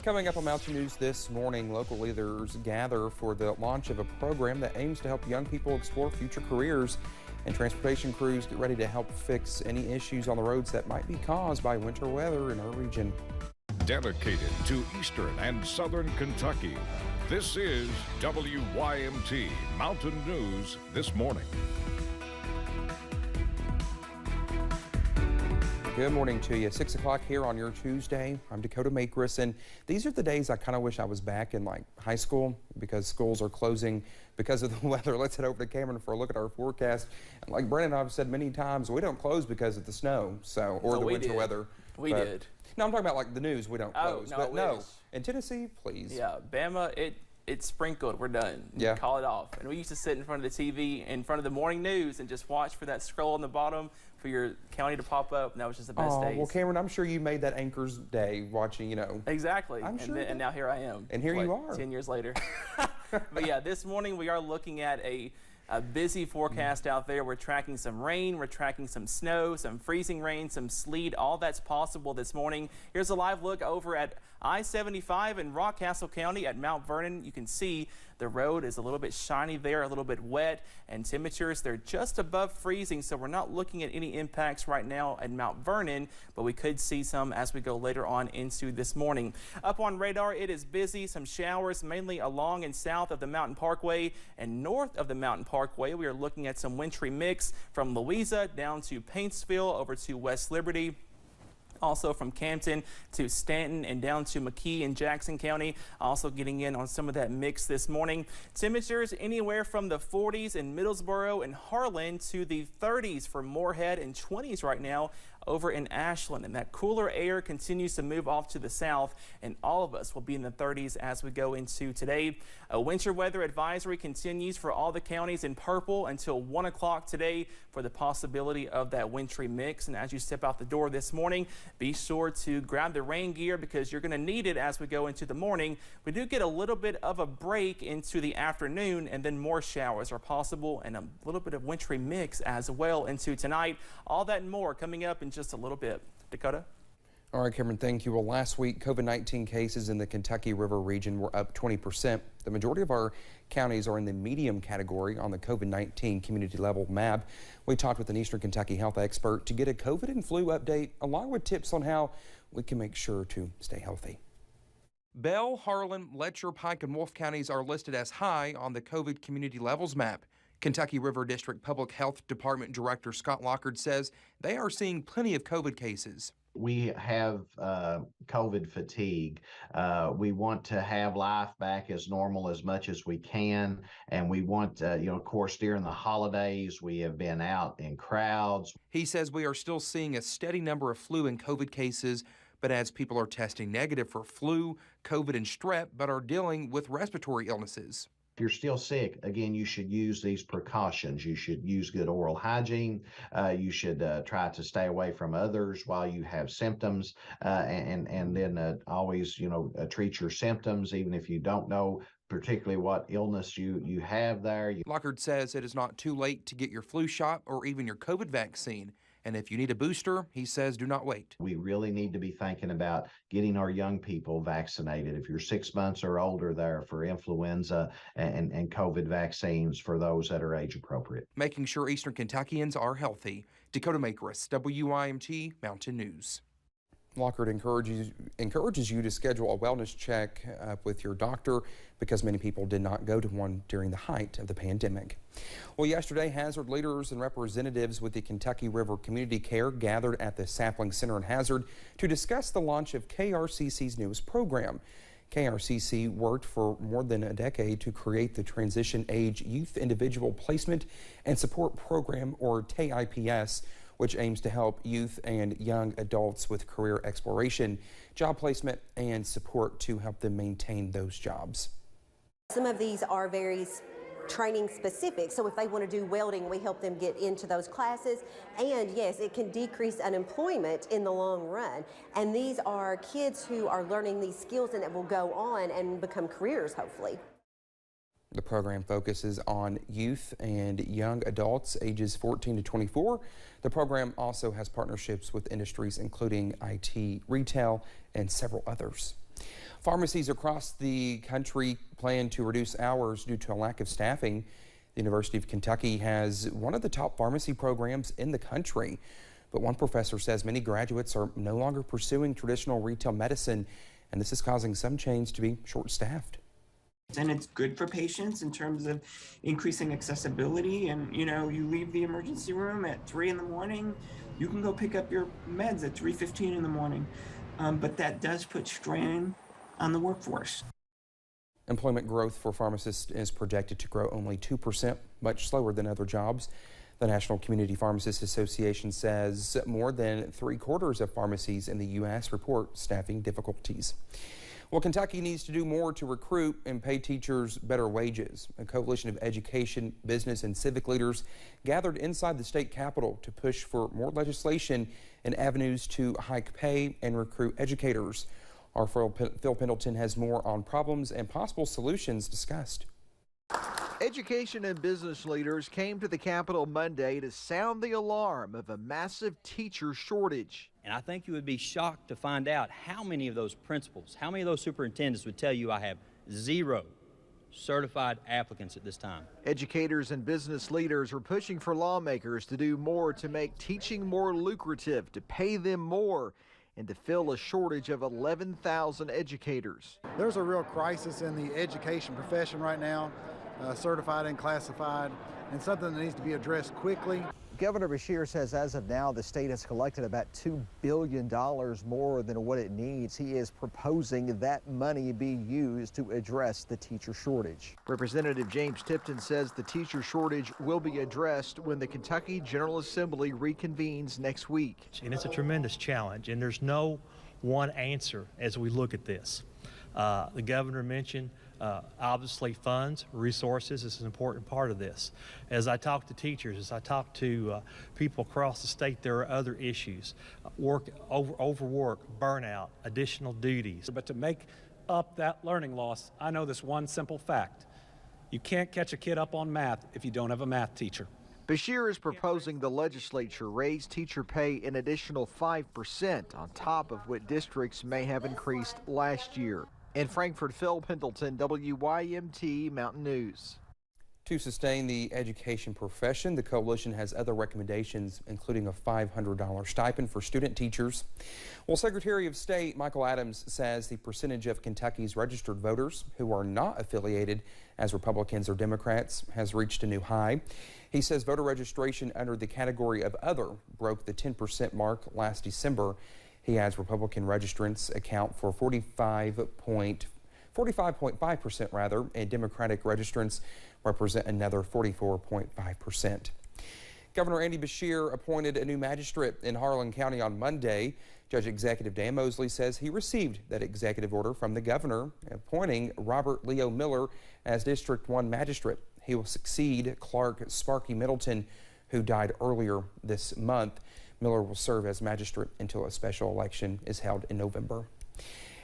Coming up on Mountain News this morning, local leaders gather for the launch of a program that aims to help young people explore future careers, and transportation crews get ready to help fix any issues on the roads that might be caused by winter weather in our region. Dedicated to Eastern and Southern Kentucky, this is WYMT Mountain News this morning. Good morning to you. 6 o'clock here on your Tuesday. I'm Dakota Makris, and these are the days I kind of wish I was back in high school because schools are closing because of the weather. Let's head over to Cameron for a look at our forecast. And like Brennan and I've said many times, we don't close because of the snow, or the winter weather. We did. No, I'm talking about the news. We don't close. No, but no, in Tennessee, please. Yeah, Bama, it's sprinkled. We're done. Yeah. Call it off. And we used to sit in front of the TV, in front of the morning news, and just watch for that scroll on the bottom for your county to pop up, and that was just the best days. Well, Cameron, I'm sure you made that Anchor's Day watching, Exactly. I'm sure. And now here I am. And here you are. 10 years later. But yeah, this morning we are looking at a busy forecast out there. We're tracking some rain, we're tracking some snow, some freezing rain, some sleet, all that's possible this morning. Here's a live look over at I-75 in Rockcastle County at Mount Vernon. You can see the road is a little bit shiny there, a little bit wet, and temperatures, they're just above freezing, so we're not looking at any impacts right now at Mount Vernon, but we could see some as we go later on into this morning. Up on radar, it is busy. Some showers mainly along and south of the Mountain Parkway and north of the Mountain Parkway. We are looking at some wintry mix from Louisa down to Paintsville over to West Liberty. Also from Campton to Stanton and down to McKee in Jackson County. Also getting in on some of that mix this morning. Temperatures anywhere from the 40s in Middlesboro and Harlan to the 30s for Moorhead and 20s right now over in Ashland. And that cooler air continues to move off to the south, and all of us will be in the 30s as we go into today. A winter weather advisory continues for all the counties in purple until 1 o'clock today for the possibility of that wintry mix. And as you step out the door this morning, be sure to grab the rain gear because you're going to need it as we go into the morning. We do get a little bit of a break into the afternoon, and then more showers are possible and a little bit of wintry mix as well into tonight. All that and more coming up in just a little bit. Dakota? All right, Cameron, thank you. Well, last week, COVID-19 cases in the Kentucky River region were up 20%. The majority of our counties are in the medium category on the COVID-19 community level map. We talked with an Eastern Kentucky health expert to get a COVID and flu update, along with tips on how we can make sure to stay healthy. Bell, Harlan, Letcher, Pike, and Wolfe counties are listed as high on the COVID community levels map. Kentucky River District Public Health Department Director Scott Lockard says they are seeing plenty of COVID cases. We have COVID fatigue. We want to have life back as normal as much as we can. And we want, of course, during the holidays, we have been out in crowds. He says we are still seeing a steady number of flu and COVID cases, but as people are testing negative for flu, COVID, and strep, but are dealing with respiratory illnesses. If you're still sick, again, you should use these precautions. You should use good oral hygiene. You should try to stay away from others while you have symptoms, and then always, treat your symptoms, even if you don't know particularly what illness you have there. Lockard says it is not too late to get your flu shot or even your COVID vaccine. And if you need a booster, he says do not wait. We really need to be thinking about getting our young people vaccinated. If you're 6 months or older, there for influenza and COVID vaccines for those that are age appropriate. Making sure Eastern Kentuckians are healthy. Dakota Makris, WYMT Mountain News. Lockard encourages you to schedule a wellness check with your doctor because many people did not go to one during the height of the pandemic. Well, yesterday, Hazard leaders and representatives with the Kentucky River Community Care gathered at the Sapling Center in Hazard to discuss the launch of KRCC's newest program. KRCC worked for more than a decade to create the Transition Age Youth Individual Placement and Support Program, or TIPS, which aims to help youth and young adults with career exploration, job placement, and support to help them maintain those jobs. Some of these are very training specific, so if they want to do welding, we help them get into those classes. And yes, it can decrease unemployment in the long run. And these are kids who are learning these skills and that will go on and become careers, hopefully. The program focuses on youth and young adults ages 14 to 24. The program also has partnerships with industries including IT, retail, and several others. Pharmacies across the country plan to reduce hours due to a lack of staffing. The University of Kentucky has one of the top pharmacy programs in the country, but one professor says many graduates are no longer pursuing traditional retail medicine, and this is causing some chains to be short-staffed. And it's good for patients in terms of increasing accessibility. And you leave the emergency room at 3 in the morning, you can go pick up your meds at 3:15 in the morning. But that does put strain on the workforce. Employment growth for pharmacists is projected to grow only 2%, much slower than other jobs. The National Community Pharmacists Association says more than 3/4 of pharmacies in the U.S. report staffing difficulties. Well, Kentucky needs to do more to recruit and pay teachers better wages. A coalition of education, business, and civic leaders gathered inside the state capitol to push for more legislation and avenues to hike pay and recruit educators. Our Phil Pendleton has more on problems and possible solutions discussed. Education and business leaders came to the Capitol Monday to sound the alarm of a massive teacher shortage. And I think you would be shocked to find out how many of those principals, how many of those superintendents would tell you I have 0 certified applicants at this time. Educators and business leaders are pushing for lawmakers to do more to make teaching more lucrative, to pay them more, and to fill a shortage of 11,000 educators. There's a real crisis in the education profession right now, certified and classified, and something that needs to be addressed quickly. Governor Beshear says as of now, the state has collected about $2 billion more than what it needs. He is proposing that money be used to address the teacher shortage. Representative James Tipton says the teacher shortage will be addressed when the Kentucky General Assembly reconvenes next week. And it's a tremendous challenge, and there's no one answer as we look at this. The governor mentioned obviously funds, resources is an important part of this. As I talk to teachers, as I talk to people across the state, there are other issues. Overwork, burnout, additional duties. But to make up that learning loss, I know this one simple fact. You can't catch a kid up on math if you don't have a math teacher. Beshear is proposing the legislature raise teacher pay an additional 5% on top of what districts may have increased last year. In Frankfort, Phil Pendleton, WYMT Mountain News. To sustain the education profession, the coalition has other recommendations, including a $500 stipend for student teachers. Well, Secretary of State Michael Adams says the percentage of Kentucky's registered voters who are not affiliated as Republicans or Democrats has reached a new high. He says voter registration under the category of other broke the 10% mark last December. He adds Republican registrants account for 45.5% rather, and Democratic registrants represent another 44.5%. Governor Andy Beshear appointed a new magistrate in Harlan County on Monday. Judge Executive Dan Mosley says he received that executive order from the governor appointing Robert Leo Miller as District 1 magistrate. He will succeed Clark Sparky Middleton, who died earlier this month. Miller will serve as magistrate until a special election is held in November.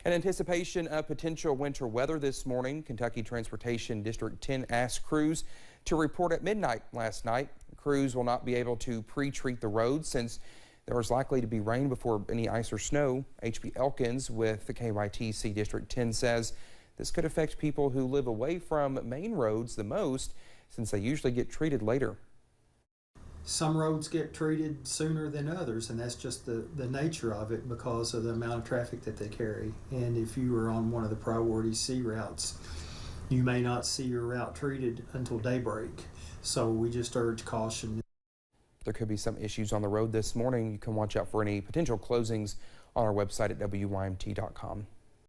In anticipation of potential winter weather this morning, Kentucky Transportation District 10 asked crews to report at midnight last night. Crews will not be able to pre-treat the roads since there is likely to be rain before any ice or snow. H.B. Elkins with the KYTC District 10 says this could affect people who live away from main roads the most since they usually get treated later. Some roads get treated sooner than others, and that's just the nature of it because of the amount of traffic that they carry. And if you are on one of the priority C routes, you may not see your route treated until daybreak. So we just urge caution. There could be some issues on the road this morning. You can watch out for any potential closings on our website at WYMT.com.